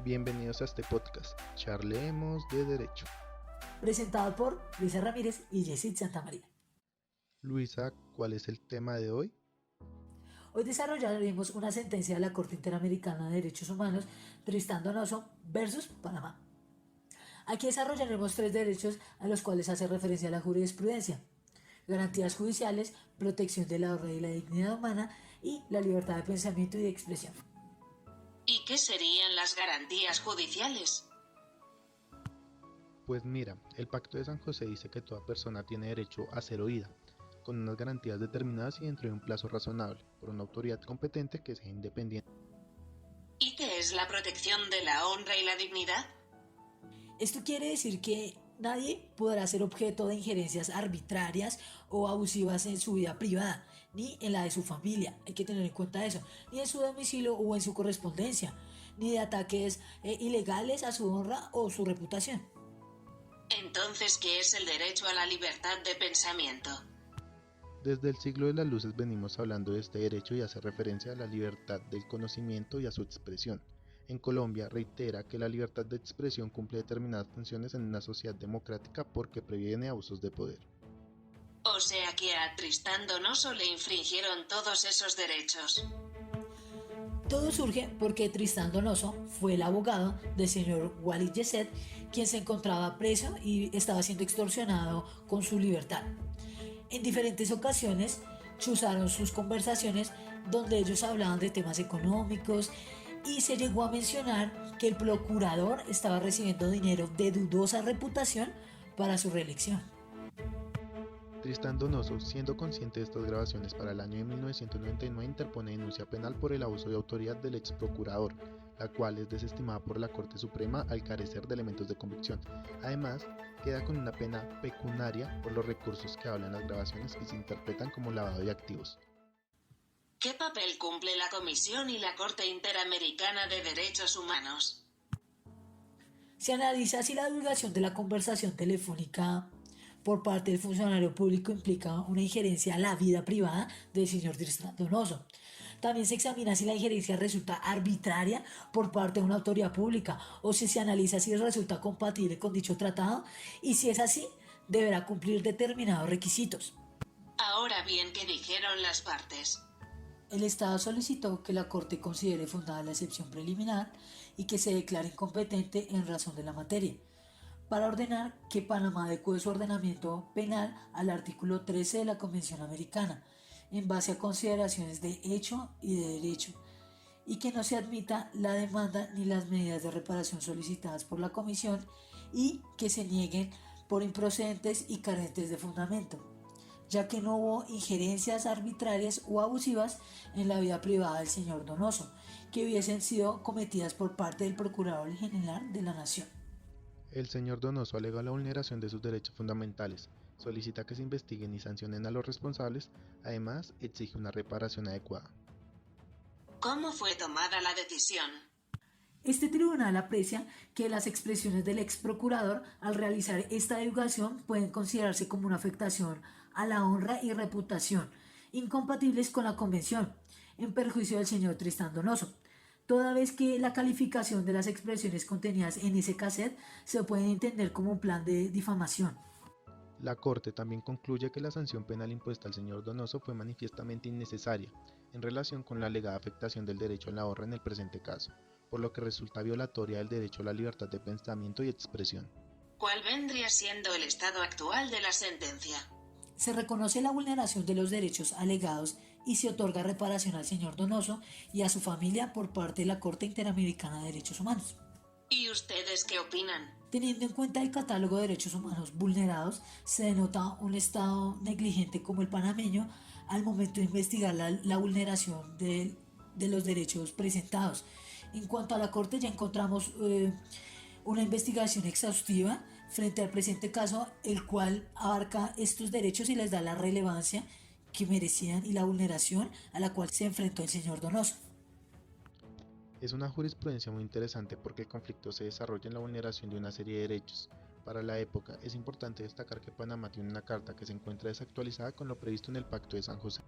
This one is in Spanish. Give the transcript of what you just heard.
Bienvenidos a este podcast, Charlemos de Derecho. Presentado por Luisa Ramírez y Yesid Santamaría. Luisa, ¿cuál es el tema de hoy? Hoy desarrollaremos una sentencia de la Corte Interamericana de Derechos Humanos, Tristán Donoso versus Panamá. Aquí desarrollaremos tres derechos a los cuales hace referencia la jurisprudencia: garantías judiciales, protección de la honra y la dignidad humana y la libertad de pensamiento y de expresión. ¿Y qué serían las garantías judiciales? Pues mira, el Pacto de San José dice que toda persona tiene derecho a ser oída, con unas garantías determinadas y dentro de un plazo razonable, por una autoridad competente que sea independiente. ¿Y qué es la protección de la honra y la dignidad? Esto quiere decir que nadie podrá ser objeto de injerencias arbitrarias o abusivas en su vida privada, ni en la de su familia, hay que tener en cuenta eso, ni en su domicilio o en su correspondencia, ni de ataques ilegales a su honra o su reputación. Entonces, ¿qué es el derecho a la libertad de pensamiento? Desde el siglo de las luces venimos hablando de este derecho y hace referencia a la libertad del conocimiento y a su expresión. En Colombia reitera que la libertad de expresión cumple determinadas funciones en una sociedad democrática porque previene abusos de poder. O sea que a Tristán Donoso le infringieron todos esos derechos. Todo surge porque Tristán Donoso fue el abogado del señor Walid Yeset, quien se encontraba preso y estaba siendo extorsionado con su libertad. En diferentes ocasiones chuzaron sus conversaciones donde ellos hablaban de temas económicos y se llegó a mencionar que el procurador estaba recibiendo dinero de dudosa reputación para su reelección. Tristán Donoso, siendo consciente de estas grabaciones para el año de 1999, interpone denuncia penal por el abuso de autoridad del ex procurador, la cual es desestimada por la Corte Suprema al carecer de elementos de convicción. Además, queda con una pena pecuniaria por los recursos que hablan las grabaciones y se interpretan como lavado de activos. ¿Qué papel cumple la Comisión y la Corte Interamericana de Derechos Humanos? Se analiza si la divulgación de la conversación telefónica por parte del funcionario público implica una injerencia a la vida privada del señor Tristán Donoso. También se examina si la injerencia resulta arbitraria por parte de una autoridad pública o si se analiza si resulta compatible con dicho tratado y si es así, deberá cumplir determinados requisitos. Ahora bien, ¿qué dijeron las partes? El Estado solicitó que la Corte considere fundada la excepción preliminar y que se declare incompetente en razón de la materia, para ordenar que Panamá adecue su ordenamiento penal al artículo 13 de la Convención Americana, en base a consideraciones de hecho y de derecho, y que no se admita la demanda ni las medidas de reparación solicitadas por la Comisión y que se nieguen por improcedentes y carentes de fundamento, ya que no hubo injerencias arbitrarias o abusivas en la vida privada del señor Donoso, que hubiesen sido cometidas por parte del Procurador General de la Nación. El señor Donoso alega la vulneración de sus derechos fundamentales, solicita que se investiguen y sancionen a los responsables, además exige una reparación adecuada. ¿Cómo fue tomada la decisión? Este tribunal aprecia que las expresiones del ex procurador al realizar esta divulgación pueden considerarse como una afectación a la honra y reputación, incompatibles con la convención, en perjuicio del señor Tristán Donoso, toda vez que la calificación de las expresiones contenidas en ese cassette se puede entender como un plan de difamación. La Corte también concluye que la sanción penal impuesta al señor Donoso fue manifiestamente innecesaria en relación con la alegada afectación del derecho a la honra en el presente caso, por lo que resulta violatoria del derecho a la libertad de pensamiento y expresión. ¿Cuál vendría siendo el estado actual de la sentencia? Se reconoce la vulneración de los derechos alegados y se otorga reparación al señor Donoso y a su familia por parte de la Corte Interamericana de Derechos Humanos. ¿Y ustedes qué opinan? Teniendo en cuenta el catálogo de derechos humanos vulnerados, se denota un Estado negligente como el panameño al momento de investigar la vulneración de los derechos presentados. En cuanto a la Corte, ya encontramos una investigación exhaustiva frente al presente caso, el cual abarca estos derechos y les da la relevancia que merecían y la vulneración a la cual se enfrentó el señor Donoso. Es una jurisprudencia muy interesante porque el conflicto se desarrolla en la vulneración de una serie de derechos. Para la época, es importante destacar que Panamá tiene una carta que se encuentra desactualizada con lo previsto en el Pacto de San José.